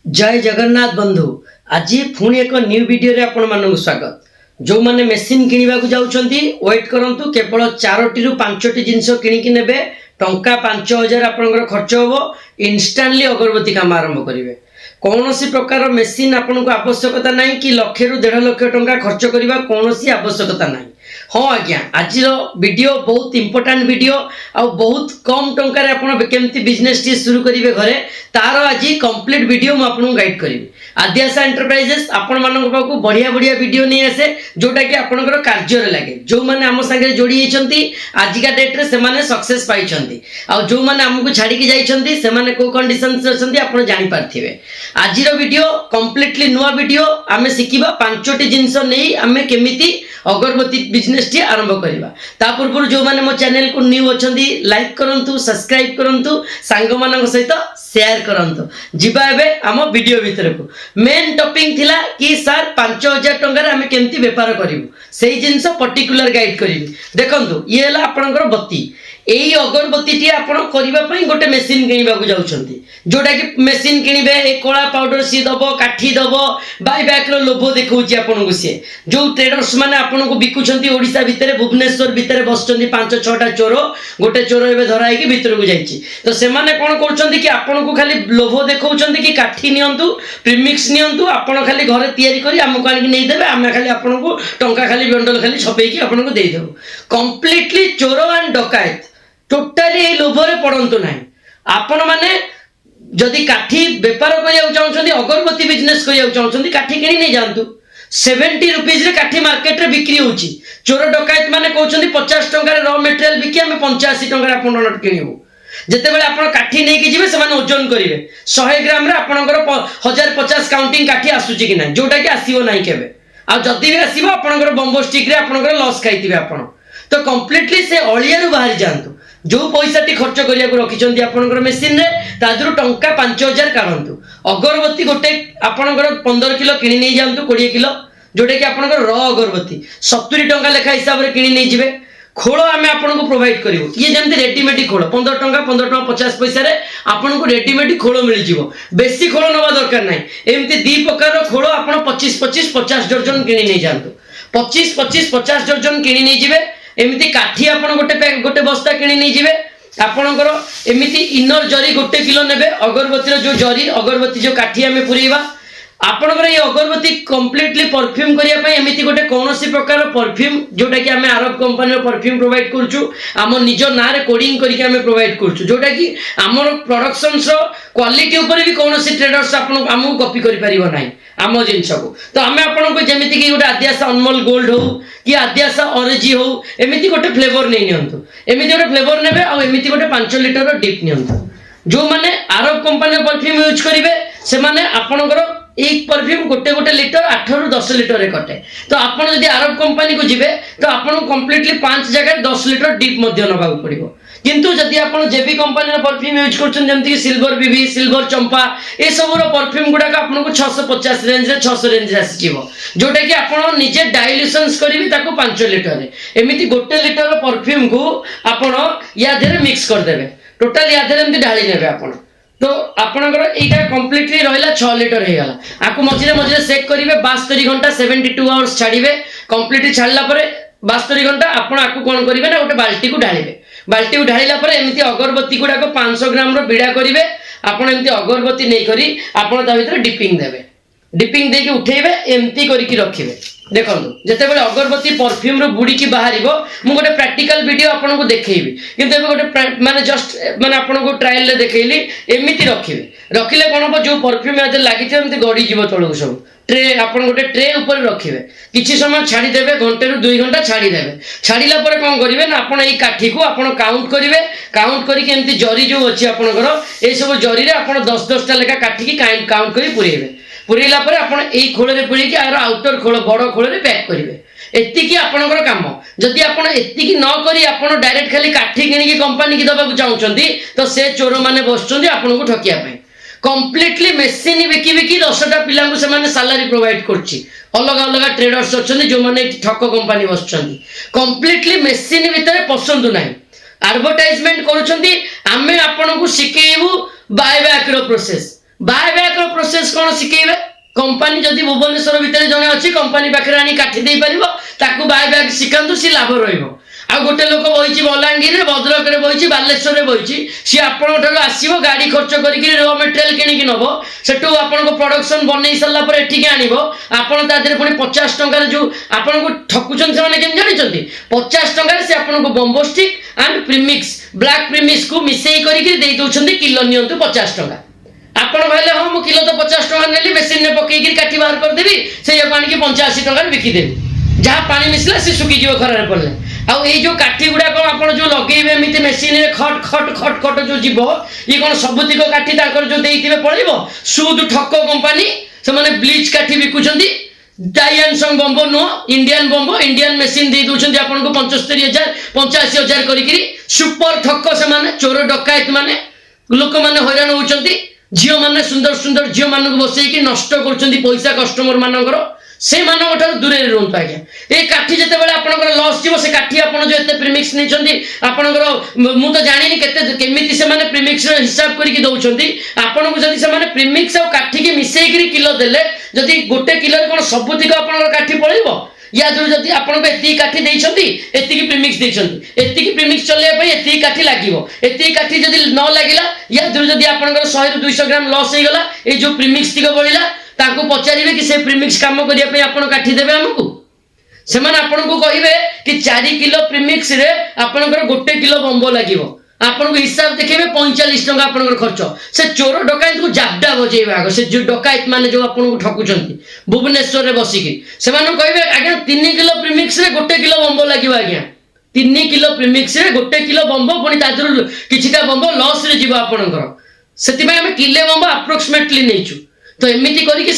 जय जगन्नाथ बंधु आज पुणी एक न्यू वीडियो रे आपण मानक स्वागत। जो माने मेसिन किनिबा को जाउछंती वेट करंतु केवल 4टी रु 5टी जिंस किनिकी नेबे टंका 5000 आपनकर खर्च होबो इंस्टेंटली अगरबत्ती काम आरंभ करिवे। कौनसी प्रकार मेसिन आपनको आवश्यकता नहीं कि लक्षे रु 1.5 लाख टंका खर्च करबा कौनसी आवश्यकता नहीं। हाँ आज्ञा आज वीडियो बहुत इंपोर्टेंट वीडियो आ बहुत कम टंकार आपण केमती बिजनेस टी शुरू करिवे घरे तार आज कंप्लीट वीडियो मु आपन गाइड करिवे। आद्याशा एंटरप्राइजेस आपण मानक पाकू बढ़िया बढ़िया वीडियो नहीं आसे जोटा कि आपनकर कार्य रे लागे। जो माने हम संगे जोड़ी हेचंती आज का डेट रे से माने सक्सेस पाइछंती आ जो माने हमकु छाडी के जाइछंती से माने को कंडीशन से छंती आपण जानि पारथिबे। आज रो वीडियो कंप्लीटली नुवा वीडियो आमे सिकिबा 5टी जिंस नै आमे केमिति अगरबत्ती बिजनेस टी आरंभ करिबा। ता पूर्व जो माने मो चैनल को न्यू अछंती लाइक करंतु सब्सक्राइब करंतु सांग मानक सहित शेयर करंतु। जिबा एबे हम वीडियो भीतर को मेन टॉपिक थिला कि सर 5000 टंका रे हमें केमती व्यापार करिवु सेही जिंस पर्टिकुलर गाइड करिवि। देखंतु ये हला आपनकर बत्ती एई अगरबत्ती टी आपण करिबा पई गोटे मेसिन किनिबा को जाउछंती जोटा कि मेसिन किनिबे ए कोळा पाउडर सी दबो काठी दबो बाय बैक रो लोभो देखौची आपन को से जो ट्रेडर्स माने आपन को बिकुछंती ओडिसा भितरे भुवनेश्वर भितरे बसचंती 5-6टा चोर गोटे चोर एबे धराई कि भितर को जाईची तो से माने कोन करछंती कि आपन को खाली लोभो देखौछंती कि काठी नियंतु प्रीमिक्स नियंतु आपन खाली घरे तयारी करी हमको आनि नै देबे हम खाली आपन को टंका खाली बंडल खाली छपेई कि आपन को देई देबो। कंप्लीटली चोर एंड डकैत टोटाली लोभरे पड़ंतु नाही। आपण माने जदि काठी व्यापार करिया चाहछंती अगरबत्ती बिजनेस करिया चाहछंती काठी किनी नै जानतु 70 रुपीस रे काठी मार्केट रे बिक्री होची। चोर डकैत माने कहउछंती 50 टंका रे रॉ मटेरियल बिकी हम 85 टंका रे आपण नट किनिबो। जेतेबेले आपण काठी नै कि जिवे से माने ओजन करिवे 100 ग्राम रे आपनकर 1050 काउंटिंग काठी आसुची कि नै जोटा कि आसीबो नै केबे आ जदि भी आसीबो आपनकर बम्बो स्टिक रे आपनकर लॉस खाइतिबे आपण तो कंप्लीटली से अलिया रु बाहर जानतु। जो पैसा टी खर्च करिया को रखिचंती आपनकर मेसिन रे तादरु टंका 5000 काढंतु। अगरबत्ती गोटे आपनकर 15 किलो किनी नै जानतु 20 किलो जोटे कि आपनकर रॉ अगरबत्ती 70 टंका लेखा हिसाब रे किनी नै जिवे। खोलो आमे आपन को प्रोवाइड करिवो ये जेमति रेडीमेड खोलो 15 टंका 50 पैसा रे आपन को रेडीमेड खोलो मिल जिवो। बेसी खोलो नवा दरकार नै एमति दी प्रकार खोलो आपन 25 50 दर्जन किनी नै जानतु 25 50 दर्जन किनी नै जिवे। एमती काठी आपण गोटे बस्ता किनी नै जिवे आपणकर एमती इनर जरी 1 किलो नेबे अगरबत्ती जो जरी अगरबत्ती जो काठी आमे पुरेबा आपणकर ये अगरबत्ती कंप्लीटली परफ्यूम करिया पई एमती गोटे कोनोसी प्रकार परफ्यूम जोटा कि आमे अरब कंपनी रो परफ्यूम प्रोवाइड करछु आम निज ना रे कोडिंग करके आमे प्रोवाइड करछु जोटा कि हमर प्रोडक्शंस रो क्वालिटी ऊपर भी कोनोसी ट्रेडर्स आपण हमहु कॉपी करि परिबो नाही आम जिंस को तो आमे आपण को जेमिति कि गोटे आद्याशा अनमोल गोल्ड हो कि आद्याशा ऑरेंज हो एमिति गोटे फ्लेवर नै नियंतु एमिति गोटे फ्लेवर नेबे आ एमिति गोटे 5 लिटर रो डिप नियंतु। जो माने अरब कंपनी परफ्यूम यूज करिवे से माने आपनकर एक परफ्यूम गोटे लिटर 8 रु 10 लिटर रे कटे तो आपण जदि अरब कंपनी को जिवे तो आपण कंप्लीटली 5 जगह 10 लिटर डिप मध्य नबा पड़िबो। किंतु जदि आपण जेबी कंपनी रो परफ्यूम यूज करछन जेमति सिल्वर बीबी सिल्वर चंपा ए सब रो परफ्यूम गुडा का आपन को 650 रेंज रे 600 रेंज रे आसीजिवो जोटा कि आपण निजे डाइल्यूशंस करिवि ताको 5 लिटर रे एमिति गोटे लिटर रो परफ्यूम को आपण या देरे मिक्स कर देबे टोटल या देरे एमिति ढाली नेबे आपण तो आपनकर एटा कंप्लीटली रहिला 6 लिटर हे गला आकु मझिरे चेक करिवे 72 घंटा 72 आवर्स छाडिबे कंप्लीटली छाडला परे 72 घंटा आपण आकु कोन करिवे ना गोटे बाल्टी को ढालिबे बाल्टी को ढालिला परे एमिति अगरबत्ती गुडा को 500 ग्राम रो बिडा करिवे आपण एमिति अगरबत्ती नै करी आपण ता भीतर डिपिंग देबे डिपिंग दे के उठेबे एमिति करी की रखिबे। देखंतु जते बेले अगरबत्ती परफ्यूम रो बुडी की बाहरिबो मु गोटे प्रैक्टिकल वीडियो आपन को देखैबी किंतु एबे गोटे माने जस्ट माने आपन को ट्रायल ले देखैली एमिति रखिबे रखिले कोन हो जो परफ्यूम आदे लागि छै एमिति गडी जीवो तळको सब ट्रे आपन गोटे ट्रे ऊपर रखिबे किछि समय छाडी देबे घंटे रु 2 घंटा छाडी देबे छाडीला परे कोन करिवे ना आपन एई काठी को आपन काउंट करिवे काउंट करी के एमिति जरी जो अछि आपनकर ए सब जरी रे आपन 10 टा लेखा काठी की काउंट करी पुरेबे पुरेला परे आपण एई खोल रे पुरी के आरो आउटर खोल बड़ खोल रे पैक करिवे एत्ती की आपनकर काम जदि आपण एत्ती की न करी आपण डायरेक्ट खाली काठी किनी की कंपनी की दबा को चाहउछंती तो से चोर माने बसचंती आपण को ठकिया पई कंप्लीटली मेसिन बिकी बिकी 10टा पिला को से माने सैलरी प्रोवाइड करछि अलग अलग ट्रेडर्स अछंती जो माने ठक कंपनी बसचंती कंप्लीटली मेसिन भीतर पसंद नाही एडवर्टाइजमेंट करूछंती आमे आपण को सिकेइबु बाय बैक रो प्रोसेस बायबैक रो प्रोसेस कौन शिखेबे कंपनी जदि भुवनेश्वर भितर जने अच्छी कंपनी पाखे आनी काठी दे पारिबो ताकू बायबैक शिखांतु सी लाभ रहिबो आ गोटे लोक बहिची बलांगीर भद्रक रे बहिची बालेश्वर रे बहिची सी आपन ठारो आसीबो गाड़ी खर्च करिकि रॉ मटेरियल किनि कि नबो सेटू आपन को प्रोडक्शन बनै सल्ला पर एठी के आनिबो आपन ता देरे पुनी 50 टंका रे जो आपन को ठकुचन से माने केम जानि चंती 50 टंका रे से आपन को bamboo stick and premix black premix को मिसेई करिकि देई दउछंती किलो नियंतु 50 टंका आपन कहले हां मु किलो तो 50 टंका नेली मशीन ने पकेई काठी बाहर कर देबी से या पानी की 85 टंका बिकी देबी जहाँ पानी मिसला से सुखी जीव खरार पड़ले आउ ये जो काठी गुड़ा को आपण जो लगेबे एमिति मशीन रे खट खट खट खट जो जीव ये कोन सबुतिक काठी ताकर जो देइथिबे पड़िबो सुद ठक्को कंपनी से माने ब्लीच काठी बिकुचंदी डायन संग बम्बो नो इंडियन मशीन दे दोचंदी आपण को 75000 85000 करिकरी सुपर ठक्को से माने चोर डकायत माने लोक माने हैरान होचंदी झियो माने सुंदर सुंदर झियो मान को बसई कि नष्ट करचंदी पैसा कस्टमर मानकर से मानक ठार दूरे रुहतु आज्ञा ये काठी जिते बड़े आपनकर लॉस जीवो से काठी आपन जो एते प्रीमिक्स नेचंदी आपनकर मु तो जानिनी केते केमिति से माने प्रीमिक्स रो हिसाब करिकि दउचंदी आपन को जदी से माने प्रीमिक्स और काठी के मिसेई करी किलो देले जदी गोटे किलो रे कोन सबुतिक आपनकर काठी पळिबो या जो जदी आपन को एती काठी देइछंती एती की प्रीमिक्स देइछंती एती की प्रीमिक्स चले पई एती काठी लागिवो एती काठी जदी न लागिला या जो जदी आपनकर 100 ରୁ 200 ग्राम लॉस हे गला ए जो प्रीमिक्स तिको बळिला ताको पचारिबे कि से प्रीमिक्स काम करिया पे आपण काठी देबे हमकु से माने आपण को कहिबे कि 4 किलो प्रीमिक्स रे आपनकर गोटे किलो बम्बो लागिवो आपण को हिसाब देखेबे 45 टंका आपनकर खर्च से चोर डकायत को जाबडा बजेबे आगो से जो डकायत माने जो आपण को ठकुचंती भुवनेश्वर रे बसिकी से माने कहिबे आज्ञा 3 किलो प्रीमिक्स रे गोटे किलो बम्बो लागिवो आज्ञा 3 किलो प्रीमिक्स रे गोटे किलो बम्बो पुनी ताजरु किछिटा बम्बो लॉस रे जीवो आपनकर सेति में हम किले बम्बो अप्रोक्सीमेटली नेचु तो एमती करके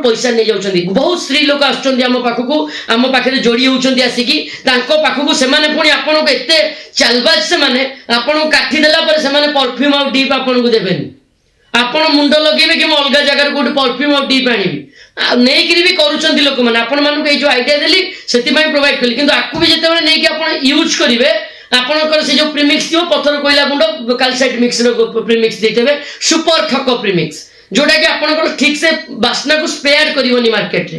पैसा नहीं जाऊँगी बहुत स्त्री लोक आम पाखक आम पाखे जोड़ी होती आसिकी पाखक से पुणी आपन को एत चालबाज से आपन को काठी देला से परफ्यूम आउ डीप आपन को देवेनि आपन मुंड लगे कि अलग जगह गोटे परफ्यूम आउ डीप आनी नहीं भी करुँच लोक मैंने आपण मानक जो आइडिया देली से प्रोवाइड कली कि आपको भी जिते नहीं आप यूज करेंगे आपनकर से जो प्रीमिक्स थी पथर कोयला गुंड कैल्साइट मिक्स प्रीमिक्स देते सुपर ठक प्रीमिक्स जोटा कि आपनकर ठीक से बास्ना को स्पेयर करिवनी मार्केट रे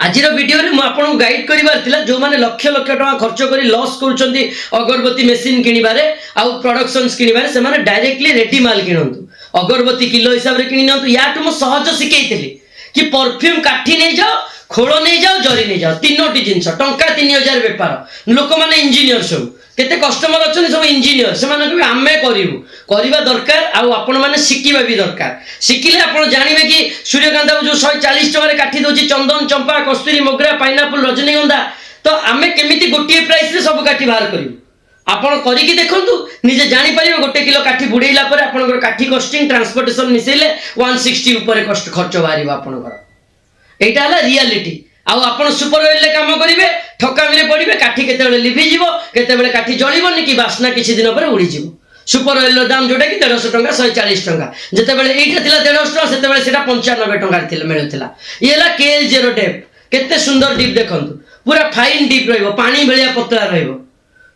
आजिर वीडियो रे मु आपन गाइड करिवार थिला जो माने लक्ष लक्ष टका खर्च करी लॉस करूचंदी अगरबत्ती मशीन किनिबारे आउ प्रोडक्शंस किनिबारे से माने डायरेक्टली रेडी माल किनंतु अगरबत्ती किलो हिसाब रे किनि नंतु याटु मु सहज सिकेइथिली कि परफ्यूम काठी नहीं जाओ खोल नहीं जाओ जरी नहीं जाओ तीनोटी जिनस टंका 3000 बेपार लोक माने इंजीनियर सब केते कस्टमर अच्छा सब इंजीनियर से आमे करवा दरकार आपण मैंने शिखा भी दरकार शिखिले आप जानवे कि सूर्यकांता जो 140 टकर काठी दूसरी चंदन चंपा कस्तूरी मोगरा पाइनापल रजनीगंधा तो आम केमी गोटे प्राइस रे सब काठी बाहर करूँ आपण करिकी देखंतु निजे जानि परिबे गोटे किलो काठी बुड़ेइला पर आपनकर काठी कॉस्टिंग ट्रांसपोर्टेशन मिसेले 160 ऊपर कॉस्ट खर्च बारिबा आपनकर एटा हला रियलिटी आउ आपण सुपर ऑयल ले काम करिवे ठकामी रे पड़िबे काठी केते बेले लिभि जिवो केते बेले काठी जळिबोनी कि बासना किछि दिन पर उड़ी जिवो सुपर ऑयल रो दाम जोटा कि 150 टंका 140 टंका जते बेले एटा थिला 150 टंका सेते बेले सेटा 95 टंका थिला मिलुथिला येला KL0 डेप केते सुंदर डीप देखंतु पूरा फाइन डीप रहइबो पानी बेलिया पतला रहइबो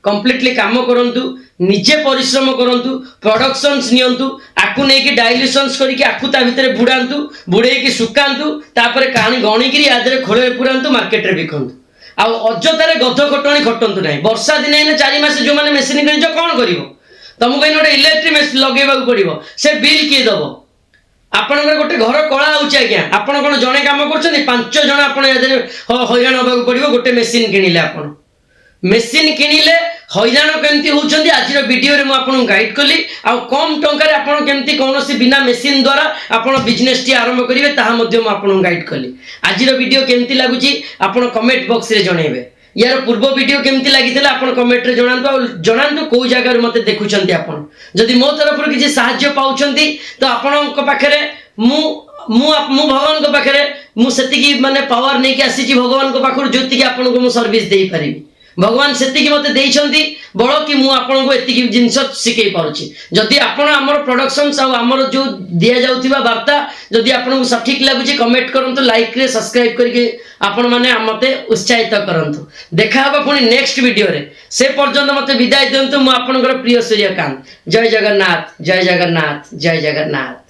कंप्लीटली काम करंतु निजे परिश्रम करंतु प्रोडक्शंस नियंतु आकु नै कि डाइल्यूशंस करी कि आकु ता भितरे बुडांतु बुडे कि सुकांतु तापरे काणी गणी कि आदरे खोळे पुरांतु मार्केट रे बिकंतु आ अजतारे गध खटणी खटंतु नै वर्षा दिन एने 4 मास जो माने मशीन करिजो कोन करिवो तुमको इन गोटे इलेक्ट्रिक मशीन लगेबा पड़िबो से बिल किए दबो आपनकर गोटे घर कला होउची आज्ञा आपण कोन जणे काम करछनी 5 जण आपण यादरे हैरान होबा पड़िबो गोटे मशीन किनिले आपण मशीन किनिले हैरान केमती होउछंदी आजिर वीडियो रे मु आपन गाइड कली आ कम टंका रे आपन केमती कोनोसी बिना मशीन द्वारा आपन बिजनेस टी आरंभ करिवे ताहा मध्ये मु आपन गाइड कली आजिर वीडियो केमती लागुची आपन कमेंट बॉक्स रे जणेबे यार पूर्व वीडियो केमती लागितला आपन कमेंट रे जणांतु को जगह रे मते देखुछंती आपन जदी मो तरफ रो किछि सहाय्य पाउछंती तो आपन को पाखरे मु भगवान को पाखरे मु सेति की माने पावर नै कि आसी छी भगवान को पाखर जोति की आपन को मु सर्विस देई परिबी भगवान सेतिकी मते देइछंती बड़ कि मु आपन को एतिकी जिंस शिखै पारुछि जदि आपन हमर प्रोडक्शंस आ हमर जो दिया जाउथिबा वार्ता जदि आपन को सठिक लागुछि कमेंट करंतु लाइक रे सब्सक्राइब करके आपन माने मते उत्साहित करंतु देखा हबा पुनी नेक्स्ट वीडियो रे से पर्यंत मते विदाय दियंतु मु आपनकर प्रिय सूर्यकांत जय जगन्नाथ जय जगन्नाथ जय जगन्नाथ।